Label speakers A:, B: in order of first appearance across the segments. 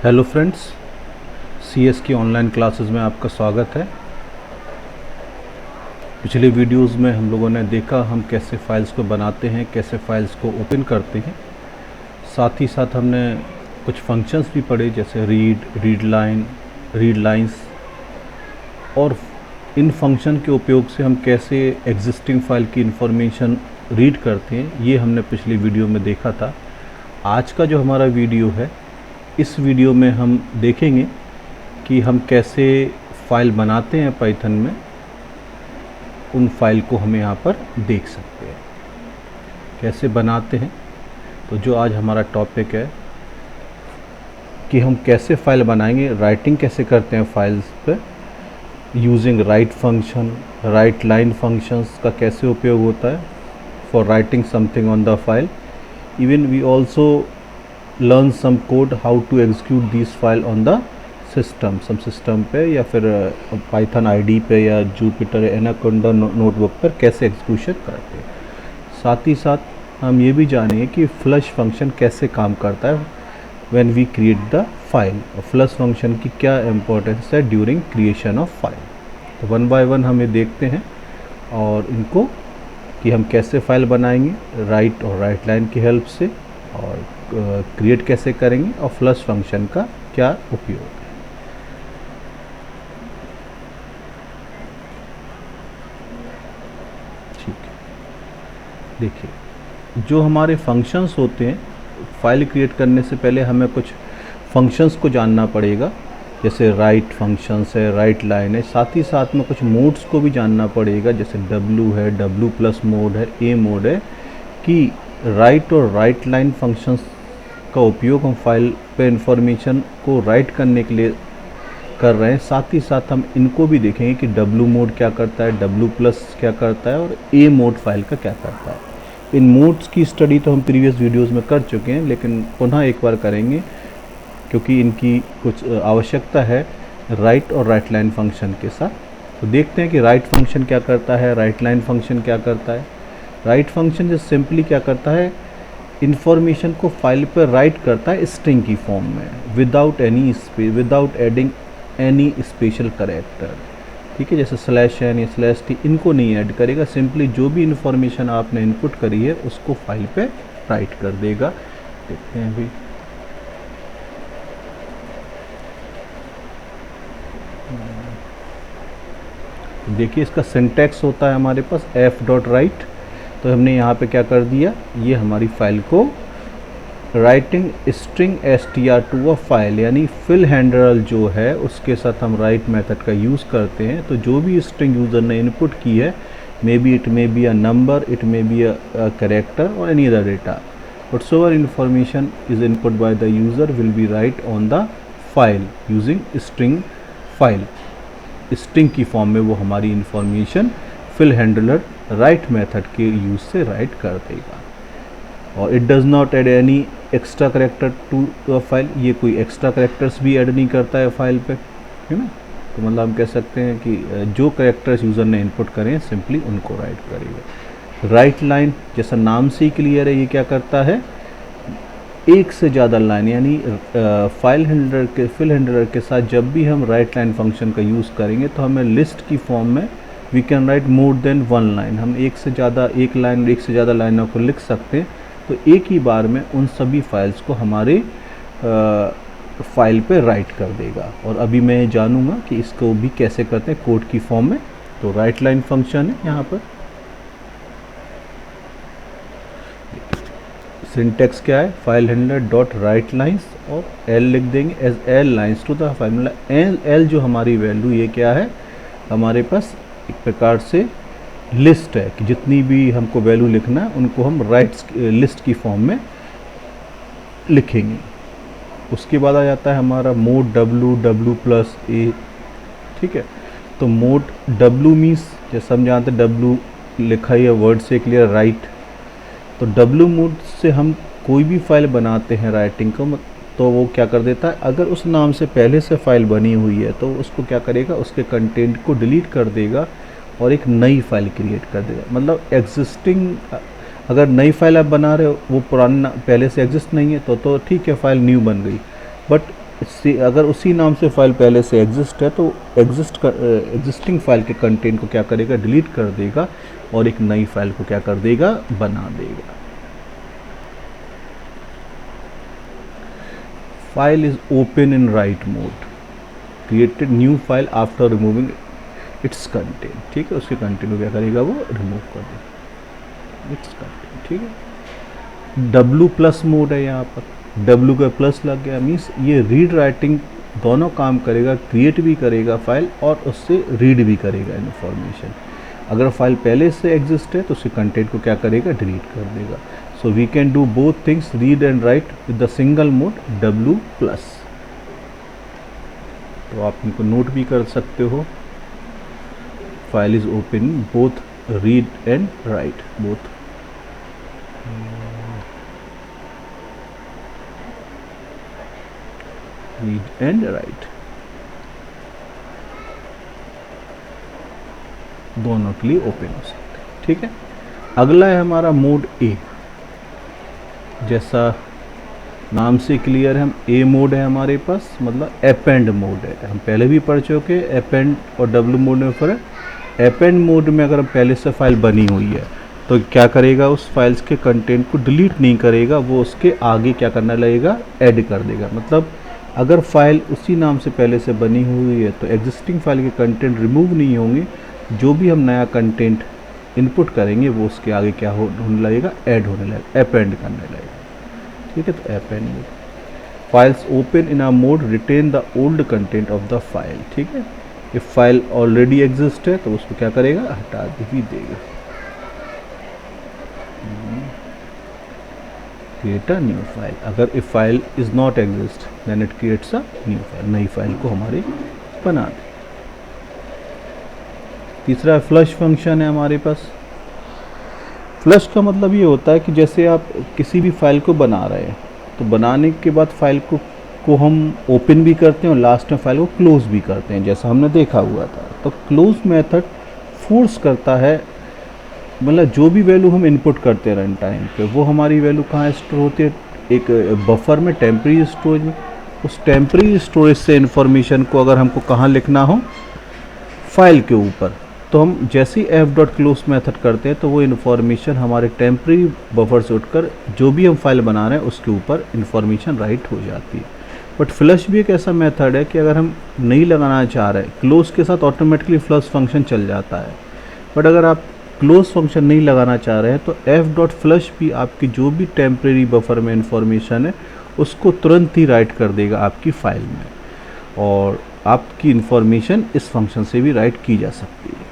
A: Hello friends, CS की online classes में आपका स्वागत है। पिछले वीडियोस में हम लोगों ने देखा हम कैसे फाइल्स को बनाते हैं, कैसे फाइल्स को ओपन करते हैं। साथ ही साथ हमने कुछ फंक्शंस भी पढ़े जैसे रीड लाइन, रीड लाइंस, और इन फंक्शन के उपयोग से हम कैसे एग्जिस्टिंग फाइल की इंफॉर्मेशन रीड करते हैं, ये हमने पिछली वीडियो में देखा था। आज का जो हमारा वीडियो है, इस वीडियो में हम देखेंगे कि हम कैसे फाइल बनाते हैं पाइथन में। उन फाइल को हम यहाँ पर देख सकते हैं कैसे बनाते हैं। तो जो आज हमारा टॉपिक है कि हम कैसे फाइल बनाएंगे, राइटिंग कैसे करते हैं फाइल्स पे using write function, write line functions का कैसे उपयोग होता है for writing something on the file. Even we also learn some code how to execute these file on the system, some system पे या फिर python id पे या jupyter anaconda नोटबुक पर कैसे एग्जीक्यूशन करते हैं। साथ ही साथ हम ये भी जानेंगे कि फ्लश फंक्शन कैसे काम करता है when we create the file, और फ्लश फंक्शन की क्या इम्पोर्टेंस है ड्यूरिंग क्रिएशन ऑफ फाइल। तो वन बाय वन हम ये देखते हैं और इनको कि हम कैसे फाइल बनाएंगे राइट और राइट लाइन की हेल्प से, और क्रिएट कैसे करेंगे, और फ्लश फंक्शन का क्या उपयोग है। ठीक है, देखिए जो हमारे फंक्शंस होते हैं, फाइल क्रिएट करने से पहले हमें कुछ फंक्शंस को जानना पड़ेगा। जैसे राइट फंक्शंस है, राइट लाइन है, साथ ही साथ में कुछ मोड्स को भी जानना पड़ेगा। जैसे W है, W+ मोड है, A मोड है, कि राइट और राइट लाइन फंक्शंस का उपयोग हम फाइल पे इंफॉर्मेशन को राइट करने के लिए कर रहे हैं। साथ ही साथ हम इनको भी देखेंगे कि W मोड क्या करता है, W+ क्या करता है, और A मोड फाइल का क्या करता है। इन मोड्स की स्टडी तो हम प्रीवियस वीडियोस में कर चुके हैं, लेकिन पुनः एक बार करेंगे क्योंकि इनकी कुछ आवश्यकता है राइट और राइट लाइन फंक्शन के साथ। तो देखते हैं कि राइट फंक्शन क्या करता है, राइट लाइन फंक्शन क्या करता है। राइट फंक्शन जो सिंपली क्या करता है, इंफॉर्मेशन को फाइल पर राइट करता है स्ट्रिंग की फॉर्म में, without any space, without adding any special character. ठीक है, जैसे /n या /t इनको नहीं ऐड करेगा, सिंपली जो भी इंफॉर्मेशन आपने इनपुट करी है उसको फाइल पे राइट कर देगा। देखते हैं अभी, देखिए इसका सिंटैक्स होता है हमारे पास f.write। तो हमने यहाँ पे क्या कर दिया, ये हमारी फाइल को writing string str to a file, यानी फिल हैंडल जो है उसके साथ हम राइट मेथड का यूज़ करते हैं। तो जो भी स्ट्रिंग यूज़र ने इनपुट की है, it may be a number, it may be a character और any other data, whatsoever information is input by the user will be write on the file using string file। String की form में वो हमारी information file handler write method के use से write कर देगा। और it does not add any extra character to the file, ये कोई एक्स्ट्रा करेक्टर्स भी ऐड नहीं करता है फाइल पे, है ना। तो मतलब हम कह सकते हैं कि जो करेक्टर्स यूज़र ने इनपुट करें सिंपली उनको राइट करेगा। राइट लाइन जैसा नाम से ही क्लियर है, ये क्या करता है, एक से ज़्यादा लाइन, यानी फिल हैंडलर के साथ जब भी हम राइट लाइन फंक्शन का यूज़ करेंगे तो हमें लिस्ट की फॉर्म में we can write more than one line, हम एक से ज़्यादा लाइनों को लिख सकते हैं। तो एक ही बार में उन सभी फाइल्स को हमारे फाइल पे राइट कर देगा। और अभी मैं जानूंगा कि इसको भी कैसे करते हैं कोड की फॉर्म में। तो राइट लाइन फंक्शन है यहाँ पर, सिंटेक्स क्या है, file handler dot write lines, और एल लिख देंगे as L lines to the file. मतलब एल जो हमारी वैल्यू, ये क्या है, हमारे पास एक प्रकार से लिस्ट है कि जितनी भी हमको वैल्यू लिखना है उनको हम राइट लिस्ट की फॉर्म में लिखेंगे। उसके बाद आ जाता है हमारा मोड W+A। ठीक है, तो मोड W मीन्स जैसे हम जानते हैं W लिखा ही है वर्ड से क्लियर राइट। तो W मोड से हम कोई भी फाइल बनाते हैं राइटिंग को, तो वो क्या कर देता है, अगर उस नाम से पहले से फाइल बनी हुई है तो उसको क्या करेगा, उसके कंटेंट को डिलीट कर देगा और एक नई फाइल क्रिएट कर देगा। मतलब एग्जिस्टिंग, अगर नई फाइल आप बना रहे हो, वो पुराना पहले से एग्जिस्ट नहीं है तो ठीक है, फाइल न्यू बन गई। बट इससे अगर उसी नाम से फाइल पहले से एग्जिस्ट है तो एग्जिस्टिंग फाइल के कंटेंट को क्या करेगा, डिलीट कर देगा और एक नई फाइल को क्या कर देगा, बना देगा। File is open in right mode, created new file after removing it's content. ठीक है, उसके कंटेंट को क्या करेगा, वो रिमूव कर देगा इट्स कंटेंट। ठीक है, W प्लस मोड है यहाँ पर, W का प्लस लग गया, मीन्स ये रीड राइटिंग दोनों काम करेगा, क्रिएट भी करेगा फाइल और उससे रीड भी करेगा इन्फॉर्मेशन। अगर फाइल पहले से एग्जिस्ट है तो उसके कंटेंट को क्या करेगा, डिलीट कर देगा। So we can do both things, read and write with the single mode W plus. तो आप इनको नोट भी कर सकते हो। File is open both read and write, both. Read and write दोनों के लिए ओपन हो सकते हैं। ठीक है, अगला है हमारा मोड ए। जैसा नाम से क्लियर है, हम ए मोड है हमारे पास, मतलब अपेंड मोड है। हम पहले भी पढ़ चुके अपेंड और W मोड में फ़र्क। अपेंड मोड में अगर हम पहले से फाइल बनी हुई है तो क्या करेगा, उस फाइल्स के कंटेंट को डिलीट नहीं करेगा, वो उसके आगे क्या करना लगेगा, ऐड कर देगा। मतलब अगर फाइल उसी नाम से पहले से बनी हुई है तो एग्जिस्टिंग फाइल के कंटेंट रिमूव नहीं होंगे, जो भी हम नया कंटेंट इनपुट करेंगे वो उसके आगे क्या होने लगेगा, ऐड होने लगेगा, अपेंड करने लगेगा। ठीक है, तो append mode. Files open in a mode retain the old content of the file. ठीक है, ये फाइल ऑलरेडी एग्जिस्ट है तो उसको क्या करेगा, हटा भी देगा। Create a new file. अगर if file is not exist then it creates a new file, नई फाइल को हमारी बना दे। तीसरा फ्लश फंक्शन है हमारे पास। फ्लश का मतलब ये होता है कि जैसे आप किसी भी फाइल को बना रहे हैं तो बनाने के बाद फाइल को हम ओपन भी करते हैं और लास्ट में फाइल को क्लोज भी करते हैं, जैसा हमने देखा हुआ था। तो क्लोज मेथड फोर्स करता है, मतलब जो भी वैल्यू हम इनपुट करते हैं रन टाइम पे वो हमारी वैल्यू कहाँ स्टोर होती है, एक बफर में, टेम्परेरी स्टोरेज में। उस टेम्परेरी स्टोरेज से इन्फॉर्मेशन को अगर हमको कहाँ लिखना हो, फाइल के ऊपर, तो हम जैसे ही f.close मेथड करते हैं तो वो इन्फॉर्मेशन हमारे टेम्परेरी बफर से उठकर जो भी हम फाइल बना रहे हैं उसके ऊपर इन्फॉर्मेशन राइट हो जाती है। बट फ्लश भी एक ऐसा मेथड है कि अगर हम नहीं लगाना चाह रहे, क्लोज के साथ ऑटोमेटिकली फ्लश फंक्शन चल जाता है। बट अगर आप क्लोज फंक्शन नहीं लगाना चाह रहे हैं तो f.flush भी आपकी जो भी टेम्परेरी बफर में इन्फॉर्मेशन है उसको तुरंत ही राइट कर देगा आपकी फाइल में, और आपकी इन्फॉर्मेशन इस फंक्शन से भी राइट की जा सकती है।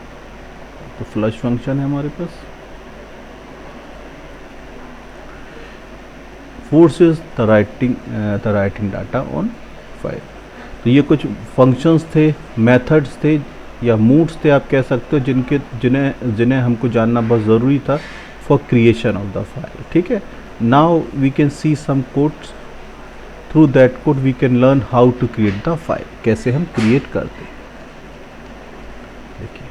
A: तो फ्लश फंक्शन है हमारे पास। Forces the writing data on file. तो ये कुछ फंक्शंस थे, मेथड्स थे या मूड्स थे आप कह सकते हो, जिन्हें हमको जानना बहुत ज़रूरी था for creation of the file. ठीक है, now we can see some codes, through that code we can learn how to create the file, कैसे हम क्रिएट करते हैं। देखिए,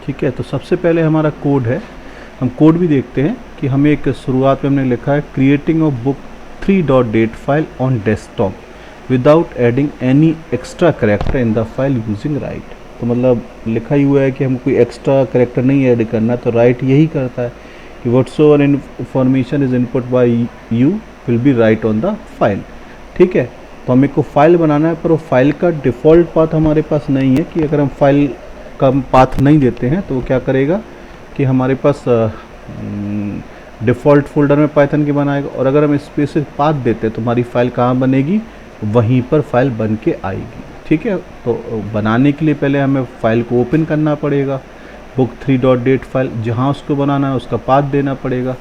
A: ठीक है, तो सबसे पहले हमारा कोड है, हम कोड भी देखते हैं कि हमें एक शुरुआत में हमने लिखा है creating of book 3.date file on desktop without adding any extra character in the file using right. तो मतलब लिखा ही हुआ है कि हमको कोई एक्स्ट्रा करेक्टर नहीं ऐड करना, तो राइट यही करता है कि whatsoever information is input by you will be write on the file. ठीक है, तो हमें को फाइल बनाना है, पर वो फाइल का डिफ़ॉल्ट पाथ हमारे पास नहीं है कि अगर हम फाइल का पाथ नहीं देते हैं तो वो क्या करेगा कि हमारे पास डिफ़ॉल्ट फोल्डर में पाइथन के बनाएगा, और अगर हम स्पेसिफिक पाथ देते हैं तो हमारी फ़ाइल कहाँ बनेगी, वहीं पर फाइल बन के आएगी। ठीक है, तो बनाने के लिए पहले हमें फ़ाइल को ओपन करना पड़ेगा, बुक 3.date फाइल, जहाँ उसको बनाना है उसका पाथ देना पड़ेगा।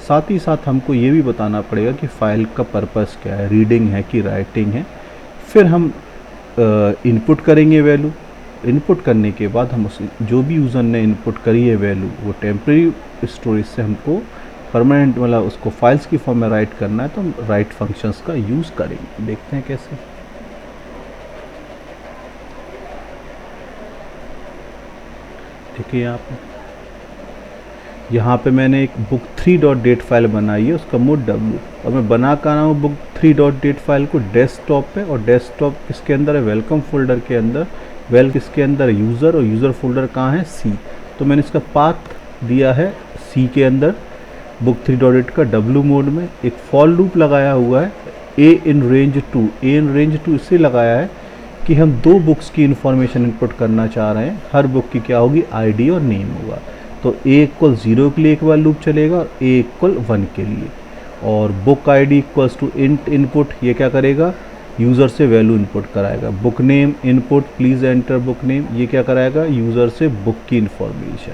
A: साथ ही साथ हमको ये भी बताना पड़ेगा कि फ़ाइल का पर्पस क्या है, रीडिंग है कि राइटिंग है। फिर हम इनपुट करेंगे वैल्यू, इनपुट करने के बाद हम उस जो भी यूज़र ने इनपुट करी है वैल्यू, वो टेम्परेरी स्टोरेज से हमको परमानेंट मतलब उसको फाइल्स की फॉर्म में राइट करना है, तो हम राइट फंक्शंस का यूज़ करेंगे। देखते हैं कैसे। देखिए यहाँ पे यहाँ पे मैंने एक बुक 3 डॉट डेट फाइल बनाई है, उसका मोड W, और मैं बना कर रहा हूँ बुक 3 डॉट डेट फाइल को डेस्कटॉप पे, और डेस्कटॉप किसके अंदर है, वेलकम फोल्डर के अंदर, वेल किसके अंदर है, यूज़र, और यूज़र फोल्डर कहाँ है, C। तो मैंने इसका पाथ दिया है C के अंदर बुक 3 डॉट डेट का W मोड में। एक फॉर लूप लगाया हुआ है A in range 2, A in range 2 इससे लगाया है कि हम 2 बुक्स की इन्फॉर्मेशन इनपुट करना चाह रहे हैं, हर बुक की क्या होगी, ID और नेम होगा। तो A इक्वल 0 के लिए एक बार लूप चलेगा और A इक्वल 1 के लिए, और book ID equals to int input, ये क्या करेगा, यूज़र से वैल्यू इनपुट कराएगा। Book name input please enter book name, ये क्या कराएगा, यूज़र से बुक की इन्फॉर्मेशन।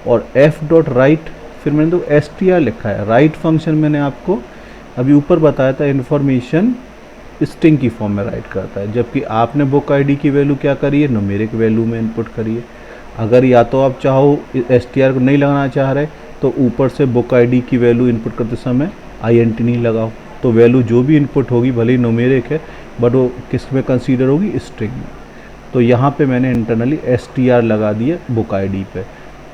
A: और f डॉट राइट, फिर मैंने तो str लिखा है, राइट फंक्शन मैंने आपको अभी ऊपर बताया था इन्फॉर्मेशन स्ट्रिंग की फॉर्म में राइट करता है, जबकि आपने बुक आईडी की वैल्यू क्या करी है, न्यूमेरिक वैल्यू में इनपुट करी है। अगर या तो आप चाहो str को नहीं लगाना चाह रहे तो ऊपर से बुक आईडी की वैल्यू इनपुट करते समय int नहीं लगाओ, तो वैल्यू जो भी इनपुट होगी भले ही न्यूमेरिक है बट वो किस में कंसीडर होगी, स्ट्रिंग में। तो यहाँ पे मैंने इंटरनली str लगा दिया बुक आईडी पे,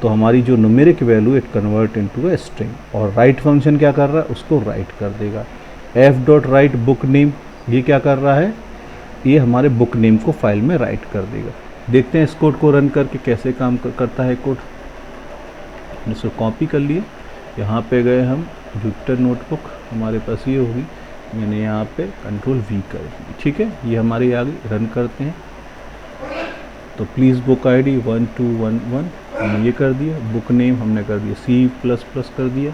A: तो हमारी जो numeric value it convert into a string, और राइट फंक्शन क्या कर रहा है, उसको राइट कर देगा। f dot right book name, ये क्या कर रहा है, ये हमारे बुक नेम को फाइल में राइट कर देगा। देखते हैं इस कोड को रन करके कैसे काम करता है कोड। इसको कॉपी कर लिए, यहाँ पे गए हम, जुपिटर नोटबुक हमारे पास ये होगी, मैंने यहाँ पे कंट्रोल V कर दी, ठीक है, ये हमारी आ गई। रन करते हैं तो प्लीज़ बुक ID 1211 हमने ये कर दिया, बुक नेम हमने कर दिया C++ कर दिया,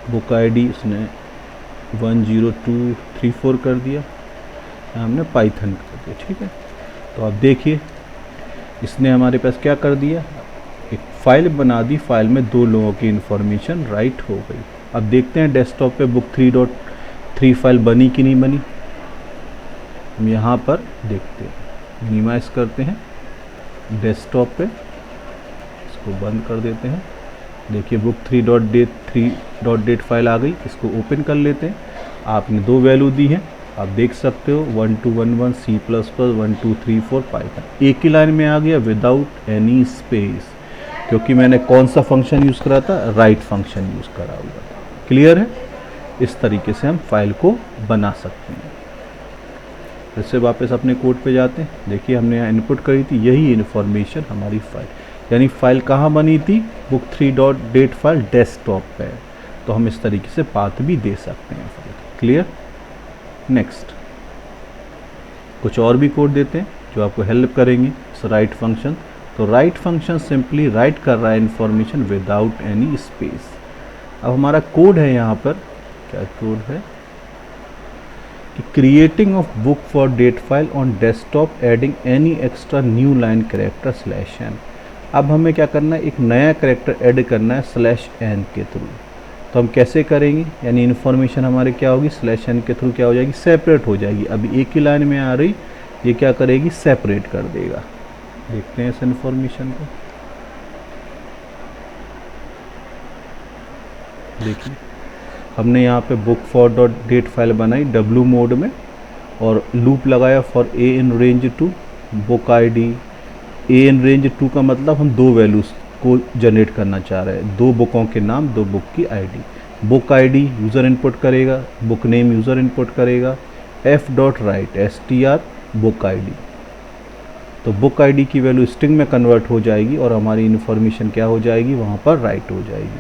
A: बुक ID उसने 10234 कर दिया, हमने पाइथन कर दिया, ठीक है। तो आप देखिए इसने हमारे पास क्या कर दिया, एक फ़ाइल बना दी, फाइल में 2 लोगों की इन्फॉर्मेशन राइट हो गई। अब देखते हैं डेस्कटॉप पे बुक 3.3 फाइल बनी कि नहीं बनी। हम यहाँ पर देखते हैं, मिनिमाइज करते हैं डेस्कटॉप पे, इसको बंद कर देते हैं। देखिए बुक 3.date फाइल आ गई, इसको ओपन कर लेते हैं। आपने 2 वैल्यू दी हैं, आप देख सकते हो 1211 C++, 1234 पाइथन, एक ही लाइन में आ गया विदाउट एनी स्पेस, क्योंकि मैंने कौन सा फंक्शन यूज़ करा था, राइट फंक्शन यूज़ करा हुआ था। क्लियर है, इस तरीके से हम फाइल को बना सकते हैं। फिर से वापस अपने कोड पे जाते हैं, देखिए हमने यहाँ इनपुट करी थी, यही इन्फॉर्मेशन हमारी फाइल, यानी फाइल कहाँ बनी थी, बुक 3.date फाइल डेस्कटॉप पे है। तो हम इस तरीके से पाथ भी दे सकते हैं फाइल। क्लियर, नेक्स्ट कुछ और भी कोड देते हैं जो आपको हेल्प करेंगे इस राइट फंक्शन। तो राइट फंक्शन सिंपली राइट कर रहा है इन्फॉर्मेशन विदाउट एनी स्पेस। अब हमारा कोड है यहाँ पर, क्या कोड है कि creating of book four dat file on desktop adding any extra new line character /n। अब हमें क्या करना है, एक नया कैरेक्टर ऐड करना है /n के थ्रू। तो हम कैसे करेंगे, यानी इन्फॉर्मेशन हमारे क्या होगी, /n के थ्रू क्या हो जाएगी, सेपरेट हो जाएगी। अभी एक ही लाइन में आ रही, ये क्या करेगी, सेपरेट कर देगा। देखते हैं इस इन्फॉर्मेशन को, देखिए हमने यहाँ पे book four dot dat file बनाई W मोड में, और लूप लगाया for A in range 2 book ID। A in range 2 का मतलब हम 2 वैल्यूज़ को जनरेट करना चाह रहे हैं, 2 बुकों के नाम, 2 बुक की ID। Book ID user input करेगा, बुक नेम यूज़र इनपुट करेगा, f dot right str book ID। तो बुक ID की वैल्यू स्ट्रिंग में कन्वर्ट हो जाएगी और हमारी इन्फॉर्मेशन क्या हो जाएगी, वहाँ पर राइट हो जाएगी।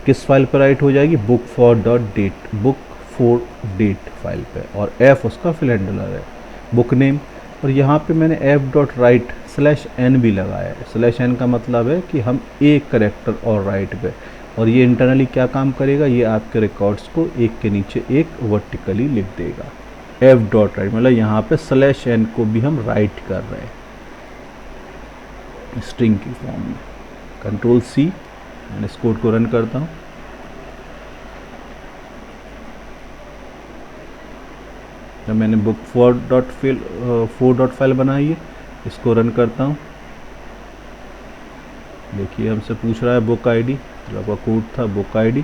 A: किस फाइल पर राइट हो जाएगी, book four dot dat, book four dat file पे, और f उसका फिल हैंडलर है, बुक नेम। और यहाँ पे मैंने f डॉट राइट /n भी लगाया है। /n का मतलब है कि हम एक करेक्टर और राइट पे, और ये इंटरनली क्या काम करेगा, ये आपके रिकॉर्ड्स को एक के नीचे एक वर्टिकली लिख देगा। f डॉट राइट मतलब यहाँ पे /n को भी हम राइट कर रहे हैं स्ट्रिंग की फॉर्म में। कंट्रोल C, मैं इस कोड को रन करता हूँ। जब मैंने बुक 4 डॉट फाइल बनाई है, इसको रन करता हूँ। देखिए हमसे पूछ रहा है बुक ID, जो आपका कोड था बुक ID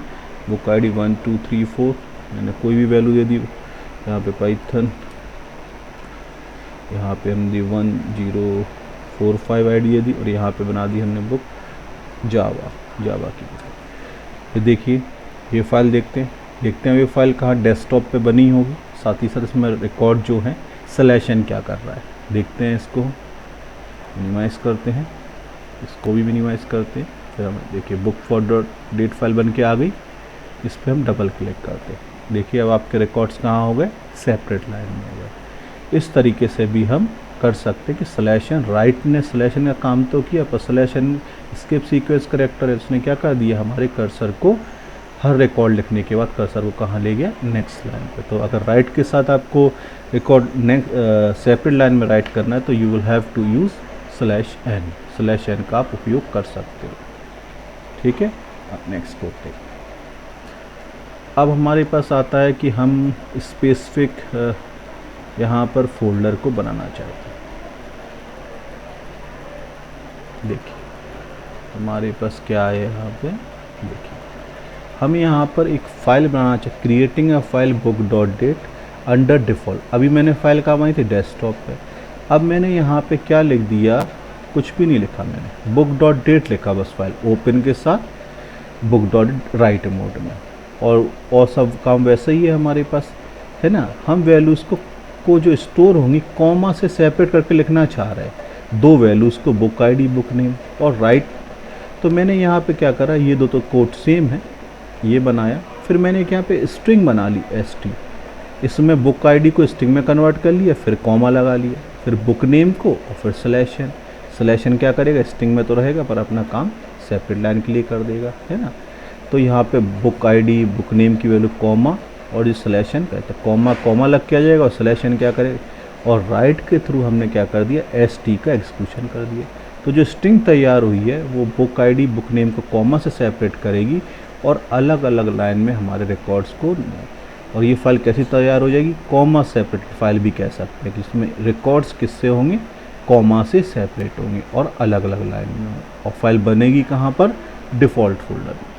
A: 1234, मैंने कोई भी वैल्यू दे दी। यहाँ पे पाइथन, यहाँ पे हम दी 1045 ID दे दी, और यहाँ पे बना दी हमने बुक जावा की। ये देखिए, ये फाइल देखते हैं ये फाइल कहाँ डेस्कटॉप पे बनी होगी। साथ ही साथ इसमें रिकॉर्ड जो है सिलेक्शन क्या कर रहा है, देखते हैं। इसको मिनिमाइज़ करते हैं, इसको भी मिनिमाइज़ करते हैं। फिर हम देखिए बुक फॉर डेट फाइल बन के आ गई, इस पर हम डबल क्लिक करते हैं। देखिए अब आपके रिकॉर्ड्स कहाँ हो गए, सेपरेट लाइन में हो गए। इस तरीके से भी हम कर सकते हैं कि सिलेक्शन, राइट ने सिलेक्शन का काम तो किया, पर सिलेक्शन स्किप सीक्वेंस करेक्टर है, उसने क्या कर दिया, हमारे कर्सर को हर रिकॉर्ड लिखने के बाद कर्सर को कहाँ ले गया, नेक्स्ट लाइन पे। तो अगर राइट के साथ आपको रिकॉर्ड सेपरेट लाइन में राइट करना है तो you will have to use /n का आप उपयोग कर सकते हो। ठीक है, अब नेक्स्ट कोड। अब हमारे पास आता है कि हम स्पेसिफिक यहाँ पर फोल्डर को बनाना चाहते हैं। देखिए हमारे पास क्या है यहाँ पे, देखिए हम यहाँ पर एक फ़ाइल बनाना चाहिए, creating a file book dot dat under default. अभी मैंने फ़ाइल कहाँ बनाई थी, डेस्कटॉप पे। अब मैंने यहाँ पे क्या लिख दिया, कुछ भी नहीं लिखा मैंने, बुक डॉट डेट लिखा बस, फाइल ओपन के साथ बुक डॉट राइट मोड में, और सब काम वैसे ही है हमारे पास, है ना। हम वैल्यूज़ को जो स्टोर होंगी कॉमा से सेपरेट करके लिखना चाह रहे हैं, दो वैल्यूज़ को, बुक आईडी बुक नेम और राइट। तो मैंने यहाँ पे क्या करा, ये दो तो कोड सेम है, ये बनाया। फिर मैंने यहाँ पे स्ट्रिंग बना ली st, इसमें बुक आईडी को स्ट्रिंग में कन्वर्ट कर लिया, फिर कॉमा लगा लिया, फिर बुक नेम को और फिर सिलेक्शन क्या करेगा, स्ट्रिंग में तो रहेगा पर अपना काम सेपरेट लाइन के लिए कर देगा, है ना। तो यहाँ पे बुक आईडी बुक नेम की वैल्यू कॉमा और जो सिलेक्शन का, तो कॉमा लग के आ जाएगा और सिलेक्शन क्या करेगा, और राइट के थ्रू हमने क्या कर दिया, st का एक्सक्लूशन कर दिया। तो जो स्ट्रिंग तैयार हुई है वो बुक आईडी बुक नेम को कॉमा से सेपरेट करेगी और अलग अलग लाइन में हमारे रिकॉर्ड्स को, और ये फाइल कैसी तैयार हो जाएगी, कॉमा सेपरेट फाइल भी कह सकते हैं, जिसमें रिकॉर्ड्स किससे होंगे, कॉमा से सेपरेट होंगे और अलग अलग लाइन में होंगे। और फाइल बनेगी कहाँ पर, डिफ़ॉल्ट फोल्डर में।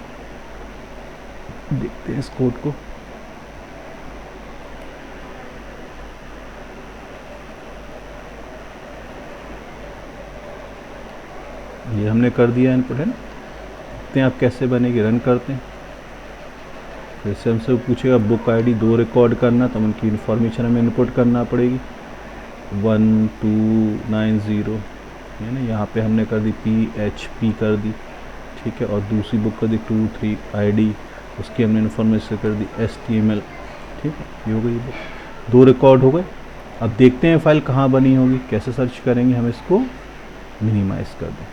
A: देखते हैं इस कोड को। ये हमने कर दिया इनपुट, है ना। देखते हैं आप कैसे बनेगी, रन करते हैं। फिर से हमसे पूछेगा बुक आईडी 2 रिकॉर्ड करना, तो उनकी इन्फॉर्मेशन हमें इनपुट करना पड़ेगी, 1290, है ना। यहाँ पे हमने कर दी PHP कर दी, ठीक है, और दूसरी बुक कर दी 23 ID, उसकी हमने इन्फॉर्मेशन कर दी HTML, ठीक है। ये हो गई बुक, 2 रिकॉर्ड हो गए। अब देखते हैं फाइल कहाँ बनी होगी, कैसे सर्च करेंगे, हम इसको मिनिमाइज़ कर दें,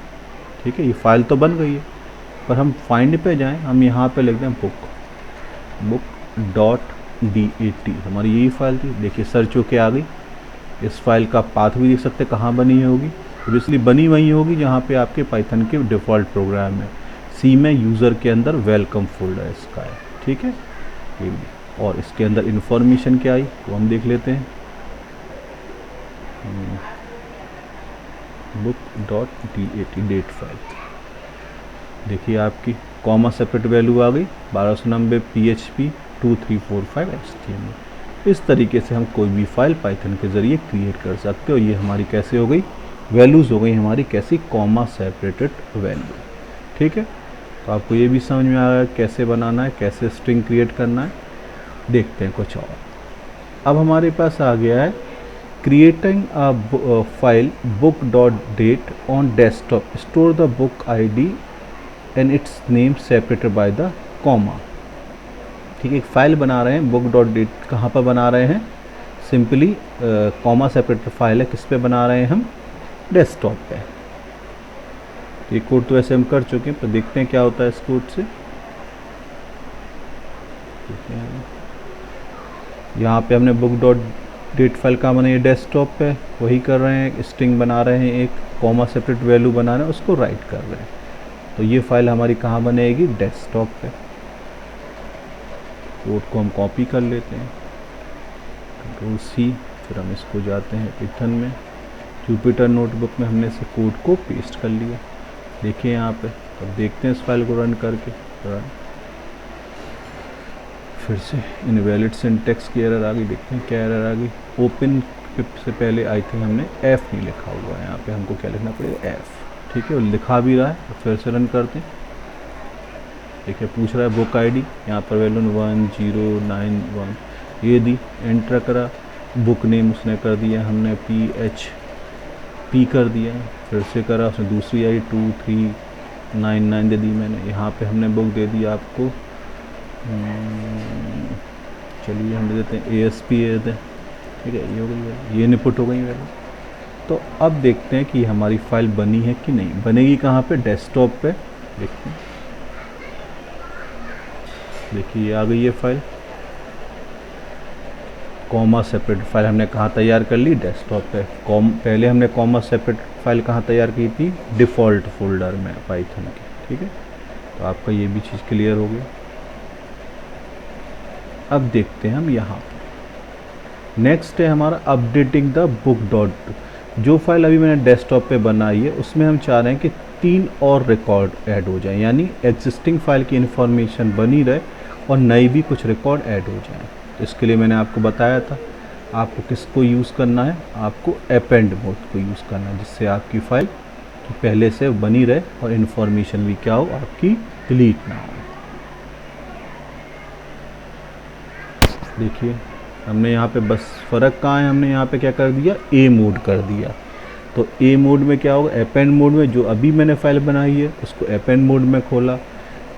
A: ठीक है। ये फाइल तो बन गई है, पर हम फाइंड पे जाएं, हम यहाँ पे लिख दें बुक डॉट dat, हमारी यही फाइल थी। देखिए सर्च होके आ गई। इस फाइल का पाथ भी देख सकते कहाँ बनी होगी, ऑब्वियसली बनी वही होगी जहाँ पे आपके पाइथन के डिफ़ॉल्ट प्रोग्राम है। सी में यूज़र के अंदर वेलकम फोल्डर इसका है, ठीक है। ये भी, और इसके अंदर इन्फॉर्मेशन क्या आई वो हम देख लेते हैं, book dot dat dat file. देखिए आपकी कॉमा सेपरेट वैल्यू आ गई, 1290 PHP 2345 HTML। इस तरीके से हम कोई भी फाइल पाइथन के ज़रिए क्रिएट कर सकते हो। ये हमारी कैसे हो गई, वैल्यूज़ हो गई हमारी कैसी, कॉमा सेपरेटेड वैल्यू, ठीक है। तो आपको ये भी समझ में आ गया कैसे बनाना है, कैसे स्ट्रिंग क्रिएट करना है। देखते हैं कुछ और। अब हमारे पास आ गया है creating a file book dot dat on desktop, store the book ID and its name separated by the comma. ठीक है, एक फाइल बना रहे हैं बुक डॉट डेट, कहाँ पर बना रहे हैं, सिंपली कॉमा सेपरेटेड फाइल है, किस पे बना रहे हैं हम, डेस्कटॉप पे। ये कोड तो ऐसे हम कर चुके हैं, पर देखते हैं क्या होता है इस कोड से। यहाँ पे हमने बुक डॉट डेट फाइल कहाँ बनाई है, डेस्कटॉप पे, वही कर रहे हैं, स्ट्रिंग बना रहे हैं, एक कॉमा सेपरेट वैल्यू बना रहे हैं, उसको राइट कर रहे हैं। तो ये फाइल हमारी कहाँ बनेगी, डेस्कटॉप पे। कोड को हम कॉपी कर लेते हैं, Ctrl+C, फिर हम इसको जाते हैं पाइथन में, जुपिटर नोटबुक में हमने इसे कोड को पेस्ट कर लिया। देखिए यहाँ पे, अब देखते हैं इस फाइल को रन करके। रन, फिर से इनवैलिड सिंटैक्स की एरर आ गई, देखते हैं क्या एरर आ गई। ओपन से पहले आई थिंक हमने F नहीं लिखा हुआ है, यहाँ पे हमको क्या लिखना पड़ेगा, F, ठीक है, और लिखा भी रहा है। तो फिर से रन करते हैं, देखिए पूछ रहा है बुक आईडी, यहाँ पर वैल्यू 1091 ये दी, एंटर करा। बुक नेम उसने कर दिया, हमने PHP कर दिया, फिर से करा, उसने दूसरी आई 2399 दे दी मैंने। यहाँ पे हमने बुक दे दी आपको, चलिए हम दे देते हैं ASP दे दें, ठीक है। ये हो गई, ये इनपुट हो गई वैल्यू। तो अब देखते हैं कि हमारी फ़ाइल बनी है कि नहीं। बनेगी कहाँ पे? डेस्कटॉप पे। देखते हैं, देखिए ये आ गई है फाइल, कॉमा सेपरेट फाइल हमने कहाँ तैयार कर ली? डेस्कटॉप पे। पहले हमने कॉमा सेपरेट फाइल कहाँ तैयार की थी? डिफ़ॉल्ट फोल्डर में पाइथन के, ठीक है। तो आपका ये भी चीज़ क्लियर हो गई। अब देखते हैं हम यहाँ नेक्स्ट है हमारा अपडेटिंग द बुक डॉट। जो फाइल अभी मैंने डेस्कटॉप पे बनाई है उसमें हम चाह रहे हैं कि 3 और रिकॉर्ड ऐड हो जाएं, यानी एग्जिस्टिंग फाइल की इन्फॉर्मेशन बनी रहे और नई भी कुछ रिकॉर्ड ऐड हो जाएं। तो इसके लिए मैंने आपको बताया था आपको किसको यूज़ करना है, आपको अपेंड मोड को यूज़ करना है, जिससे आपकी फ़ाइल की पहले से बनी रहे और इन्फॉर्मेशन भी क्या हो आपकी डिलीट ना हो। देखिए हमने यहाँ पे बस फ़र्क कहाँ है, हमने यहाँ पे क्या कर दिया? ए मोड कर दिया। तो ए मोड में क्या होगा? अपेंड मोड में जो अभी मैंने फ़ाइल बनाई है उसको अपेंड मोड में खोला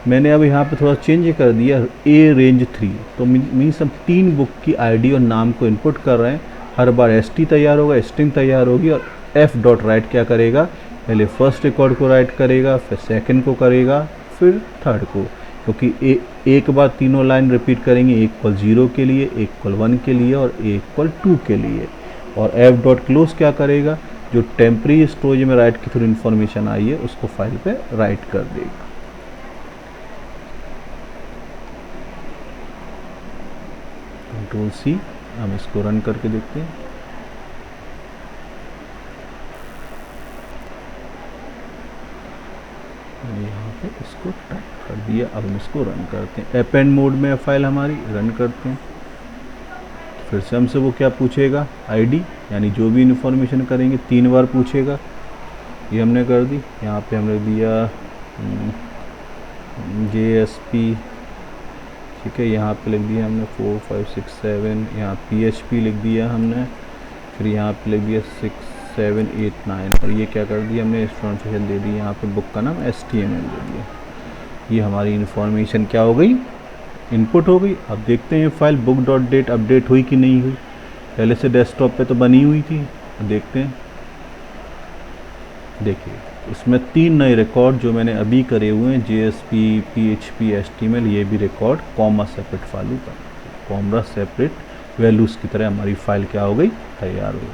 A: मैंने। अब यहाँ पे थोड़ा चेंज कर दिया, ए रेंज 3। तो मीन्स हम 3 बुक की आईडी और नाम को इनपुट कर रहे हैं। हर बार ST तैयार होगा, स्ट्रिंग तैयार होगी और F डॉट राइट क्या करेगा? पहले फर्स्ट रिकॉर्ड को राइट करेगा, फिर सेकंड को करेगा, फिर थर्ड को, क्योंकि एक बार तीनों लाइन रिपीट करेंगे, एक इक्वल 0 के लिए, एक इक्वल 1 के लिए और एक इक्वल 2 के लिए। और F डॉट क्लोज क्या करेगा? जो टेम्परेरी स्टोरेज में राइट की थोड़ी इन्फॉर्मेशन आई है उसको फाइल पे राइट कर देगा। कंट्रोल C, हम इसको रन करके देखते हैं। यहाँ पे इसको टाइप कर दिया, अब हम इसको रन करते हैं। अपेंड मोड में फाइल हमारी, रन करते हैं। फिर से हमसे वो क्या पूछेगा? आईडी, यानी जो भी इन्फॉर्मेशन करेंगे 3 बार पूछेगा। ये हमने कर दी। यहाँ पे हमने दिया JSP, ठीक है। यहाँ पे लिख दिया हमने 4 5 6 7, यहाँ PHP लिख दिया हमने, फिर यहाँ पे लिख दिया 6 7 8 9 और ये क्या कर दिया हमने? इन्फॉर्मेशन दे दी। यहाँ पे बुक का नाम HTML दे दिया। ये हमारी इन्फॉर्मेशन क्या हो गई? इनपुट हो गई। अब देखते हैं file book dot dat update हुई कि नहीं हुई। पहले से डेस्कटॉप पे तो बनी हुई थी, देखते हैं। देखिए इसमें 3 नए रिकॉर्ड जो मैंने अभी करे हुए हैं, JSP PHP HTML, ये भी रिकॉर्ड कॉमा सेपरेट फाइल पर, कॉमा सेपरेट वैल्यूज़ की तरह हमारी फ़ाइल क्या हो गई? तैयार हो गई।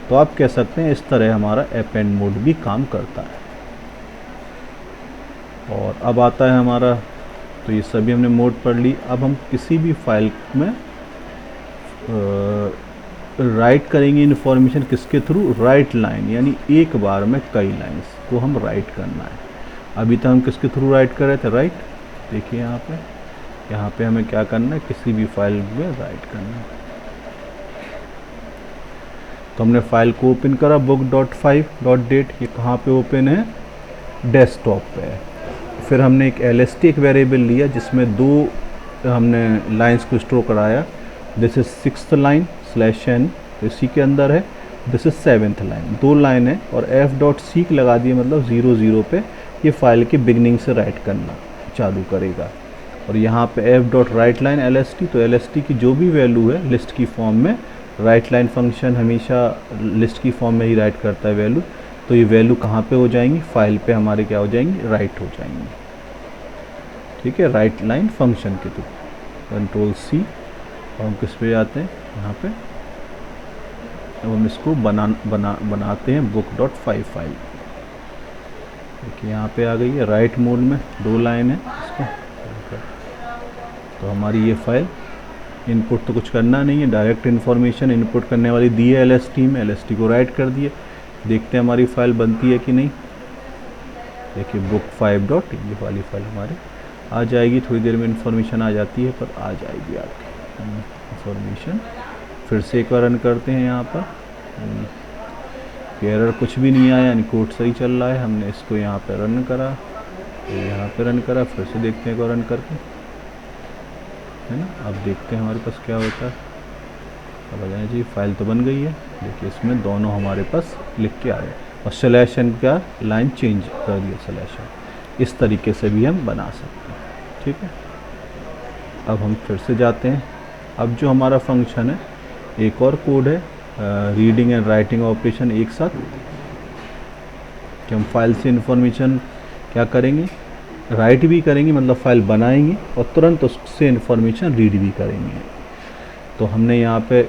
A: तो आप कह सकते हैं इस तरह हमारा अपेंड मोड भी काम करता है। और अब आता है हमारा, तो ये सभी हमने मोड पढ़ ली। अब हम किसी भी फाइल में राइट करेंगे इन्फॉर्मेशन किसके थ्रू? राइट लाइन, यानी एक बार में कई लाइंस को हम राइट करना है। अभी तक हम किसके थ्रू राइट कर रहे थे? राइट। देखिए यहाँ पे हमें क्या करना है? किसी भी फाइल में राइट करना है। तो हमने फाइल को ओपन करा, book.5.date, ये कहाँ पे ओपन है? डेस्कटॉप पे है। फिर हमने एक LST एक वेरिएबल लिया जिसमें 2 हमने लाइंस को स्टोर कराया। This is 6th line /n, तो इसी के अंदर है। This is 7th line, 2 line है। और F.seek लगा दिए, मतलब 0 0 पे ये फाइल के बिगनिंग से राइट करना चालू करेगा। और यहाँ पे F.write line LST, तो LST की जो भी वैल्यू है लिस्ट की फॉर्म में, राइट लाइन फंक्शन हमेशा लिस्ट की फॉर्म में ही राइट करता है वैल्यू। तो ये वैल्यू कहाँ पे हो जाएंगी? फाइल पे हमारे क्या हो जाएंगी? राइट हो जाएंगी, ठीक है, राइट लाइन फंक्शन के थ्रू। कंट्रोल C, और हम किस पे जाते हैं? यहाँ पे अब हम इसको बनाते हैं book.5 फाइल। देखिए यहाँ पे आ गई है, राइट मोड में 2 लाइन है इसको। तो हमारी ये फाइल, इनपुट तो कुछ करना नहीं है, डायरेक्ट इन्फॉर्मेशन इनपुट करने वाली दी है LST में, LST को राइट कर दिए। देखते हैं हमारी फ़ाइल बनती है कि नहीं। देखिए book5 डॉट, ये वाली फाइल हमारी आ जाएगी। थोड़ी देर में इन्फॉर्मेशन आ जाती है, पर आ जाएगी आपकी इन्फॉर्मेशन। फिर से एक बार रन करते हैं। यहाँ पर एरर कुछ भी नहीं आया, यानी कोड सही चल रहा है। हमने इसको यहाँ पर रन करा, तो यहाँ पे रन करा, फिर से देखते हैं को रन करके, है ना। अब देखते हैं हमारे पास क्या होता है। अब आ जाए जी, फाइल तो बन गई है। देखिए इसमें दोनों हमारे पास लिख के आ गए, और स्लैशन का लाइन चेंज कर दिया स्लैशन। इस तरीके से भी हम बना सकते हैं, ठीक है। अब हम फिर से जाते हैं। अब जो हमारा फंक्शन है, एक और कोड है रीडिंग एंड राइटिंग ऑपरेशन एक साथ, कि हम फाइल से इंफॉर्मेशन क्या करेंगे, राइट भी करेंगे, मतलब फाइल बनाएंगे और तुरंत उससे इंफॉर्मेशन रीड भी करेंगे। तो हमने यहाँ पे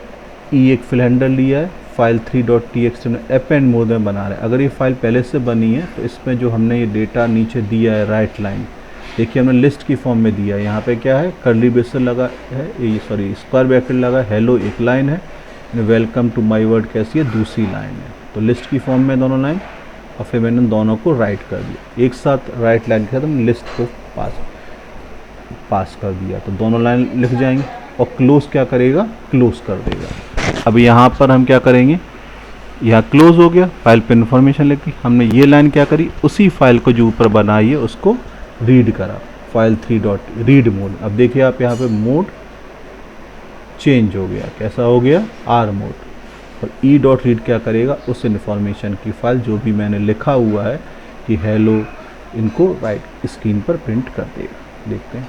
A: एक फिल हैंडल लिया है, फाइल 3.txt में अपेंड मोड में बना रहे हैं। अगर ये फाइल पहले से बनी है तो इसमें जो हमने ये डेटा नीचे दिया है राइट लाइन, देखिए हमने लिस्ट की फॉर्म में दिया है। यहाँ पे क्या है, कर्ली ब्रेसेस लगा है, ये सॉरी स्क्वायर ब्रैकेट लगा, हेलो एक लाइन है, वेलकम टू माय वर्ड कैसी है दूसरी लाइन है। तो लिस्ट की फॉर्म में दोनों लाइन, और फिर मैंने दोनों को राइट कर दिया एक साथ। राइट लाइन के साथ हमने लिस्ट को पास कर दिया, तो दोनों लाइन लिख जाएंगे, और क्लोज क्या करेगा, क्लोज कर देगा। अब यहाँ पर हम क्या करेंगे, यहाँ क्लोज हो गया, फाइल पे इन्फॉर्मेशन लिख दी। हमने ये लाइन क्या करी, उसी फाइल को जो ऊपर बनाई है उसको रीड करा, फाइल 3. Read mode. अब देखिए आप यहाँ पे मोड चेंज हो गया, कैसा हो गया, आर मोड। और ई डॉट रीड क्या करेगा, उस इन्फॉर्मेशन की फाइल जो भी मैंने लिखा हुआ है कि हेलो, इनको राइट स्क्रीन पर प्रिंट कर देगा। देखते हैं,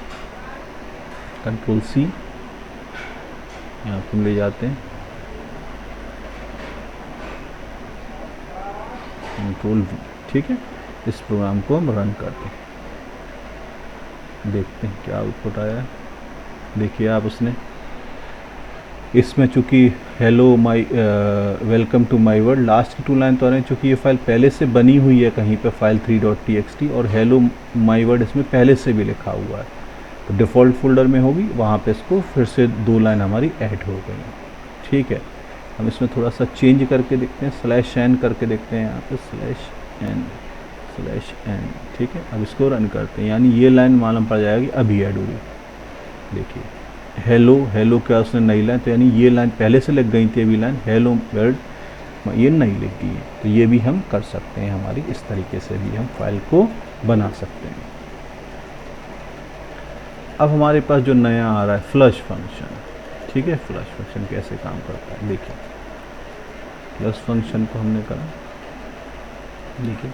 A: कंट्रोल सी यहाँ पर ले जाते हैं, कंट्रोल वी, ठीक है। इस प्रोग्राम को हम रन करते हैं, देखते हैं क्या आउटपुट आया है। देखिए आप, उसने इसमें चूँकि hello my welcome to my world last की 2 लाइन तो आ रही हैं, चूँकि ये फाइल पहले से बनी हुई है कहीं पे फाइल 3.txt, और हेलो माई वर्ल्ड इसमें पहले से भी लिखा हुआ है, तो डिफ़ॉल्ट फोल्डर में होगी, वहाँ पे इसको फिर से 2 लाइन हमारी ऐड हो गई, ठीक है। हम इसमें थोड़ा सा चेंज करके देखते हैं, /n करके देखते हैं यहाँ पे, /n, ठीक है। अब इसको रन करते हैं, यानी ये लाइन मालूम पड़ जाएगी अभी ऐड होगी। देखिए हेलो, हेलो क्या उसने नई लाइन, तो यानी ये लाइन पहले से लग गई थी, अभी लाइन हेलो वर्ल्ड ये नई लिख गई है। तो ये भी हम कर सकते हैं, हमारी इस तरीके से भी हम फाइल को बना सकते हैं। अब हमारे पास जो नया आ रहा है फ्लश फंक्शन, ठीक है। फ्लश फंक्शन कैसे काम करता है, देखिए फ्लश फंक्शन को हमने करा, देखिए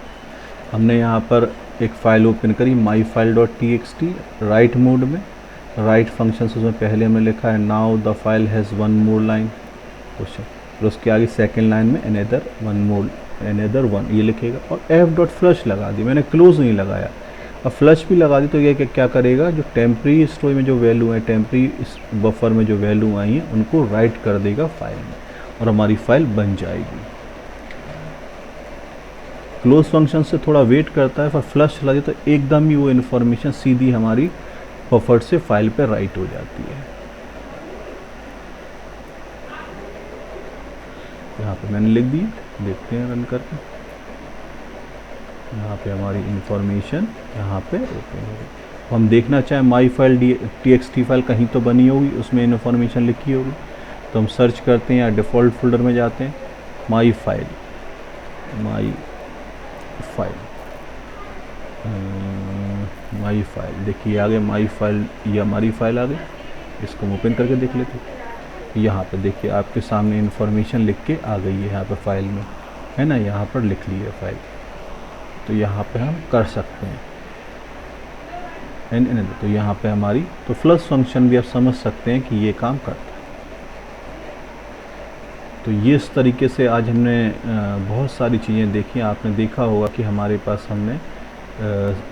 A: हमने यहाँ पर एक फ़ाइल ओपन करी myfile.txt राइट मोड में, राइट फंक्शन से उसमें पहले हमने लिखा है now the file has 1 more line question, फिर उसके आगे सेकेंड लाइन में another 1 ये लिखेगा, और f.flush लगा दी, मैंने क्लोज नहीं लगाया। अब फ्लश भी लगा दी तो ये क्या करेगा, जो टेम्प्रेरी स्टोरेज में जो वैल्यू है, टेम्प्रेरी बफर में जो वैल्यू आई हैं उनको राइट कर देगा फाइल में, और हमारी फाइल बन जाएगी। क्लोज फंक्शन से थोड़ा वेट करता है, पर फ्लश लगे तो एकदम ही वो इन्फॉर्मेशन सीधी हमारी बफर से फाइल पे राइट हो जाती है। यहाँ पे मैंने लिख दी, देखते हैं रन करके, यहाँ पे हमारी इंफॉर्मेशन यहाँ पे ओपन हो गई। हम देखना चाहें myfile.txt फाइल कहीं तो बनी होगी, उसमें इन्फॉर्मेशन लिखी होगी, तो हम सर्च करते हैं या डिफ़ॉल्ट फोल्डर में जाते हैं, माई फाइल देखिए आगे माई फाइल, ये हमारी फाइल आ गई। इसको हम ओपन करके देख लेते हैं। यहाँ पे देखिए आपके सामने इन्फॉर्मेशन लिख के आ गई है यहाँ पे फाइल में, है ना, यहाँ पर लिख ली है फाइल। तो यहाँ पे हम कर सकते हैं तो यहाँ पे हमारी तो फ्लश फंक्शन भी आप समझ सकते हैं कि ये काम करता है। तो ये इस तरीके से आज हमने बहुत सारी चीज़ें देखी। आपने देखा होगा कि हमारे पास हमने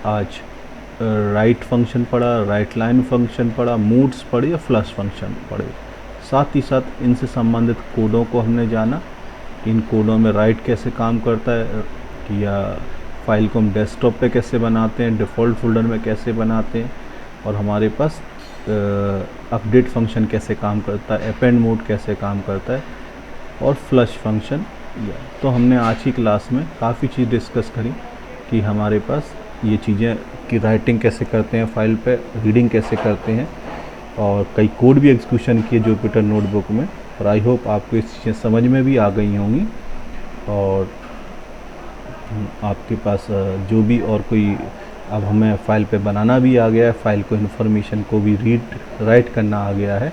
A: आज राइट फंक्शन पढ़ा, राइट लाइन फंक्शन पढ़ा, मूड्स पढ़े या फ्लश फंक्शन पढ़े। साथ ही साथ इनसे संबंधित कोडों को हमने जाना, इन कोडों में राइट कैसे काम करता है, या फाइल को हम डेस्कटॉप पे कैसे बनाते हैं, डिफ़ॉल्ट फोल्डर में कैसे बनाते हैं, और हमारे पास अपडेट फंक्शन कैसे काम करता है, अपेंड मोड कैसे काम करता है, और फ्लश फंक्शन। तो हमने आज की क्लास में काफ़ी चीज़ डिस्कस करी कि हमारे पास ये चीज़ें कि राइटिंग कैसे करते हैं फाइल पे, रीडिंग कैसे करते हैं, और कई कोड भी एग्जीक्यूशन किए जुपिटर नोटबुक में। और आई होप आपको इस चीज़ें समझ में भी आ गई होंगी, और आपके पास जो भी और कोई अब हमें फ़ाइल पे बनाना भी आ गया है, फ़ाइल को इन्फॉर्मेशन को भी रीड राइट करना आ गया है,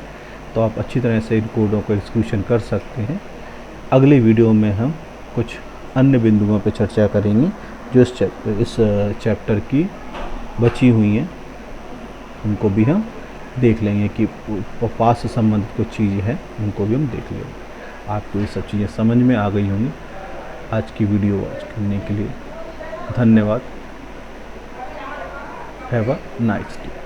A: तो आप अच्छी तरह से इन कोडों को एग्जीक्यूशन कर सकते हैं। अगले वीडियो में हम कुछ अन्य बिंदुओं पर चर्चा करेंगे जो इस चैप्टर की बची हुई हैं, उनको भी हम देख लेंगे कि पास से संबंधित कुछ चीज़ें हैं, उनको भी हम देख लेंगे। आपको ये सब चीज़ें समझ में आ गई होंगी। आज की वीडियो वॉच करने के लिए धन्यवाद। Have a nice day.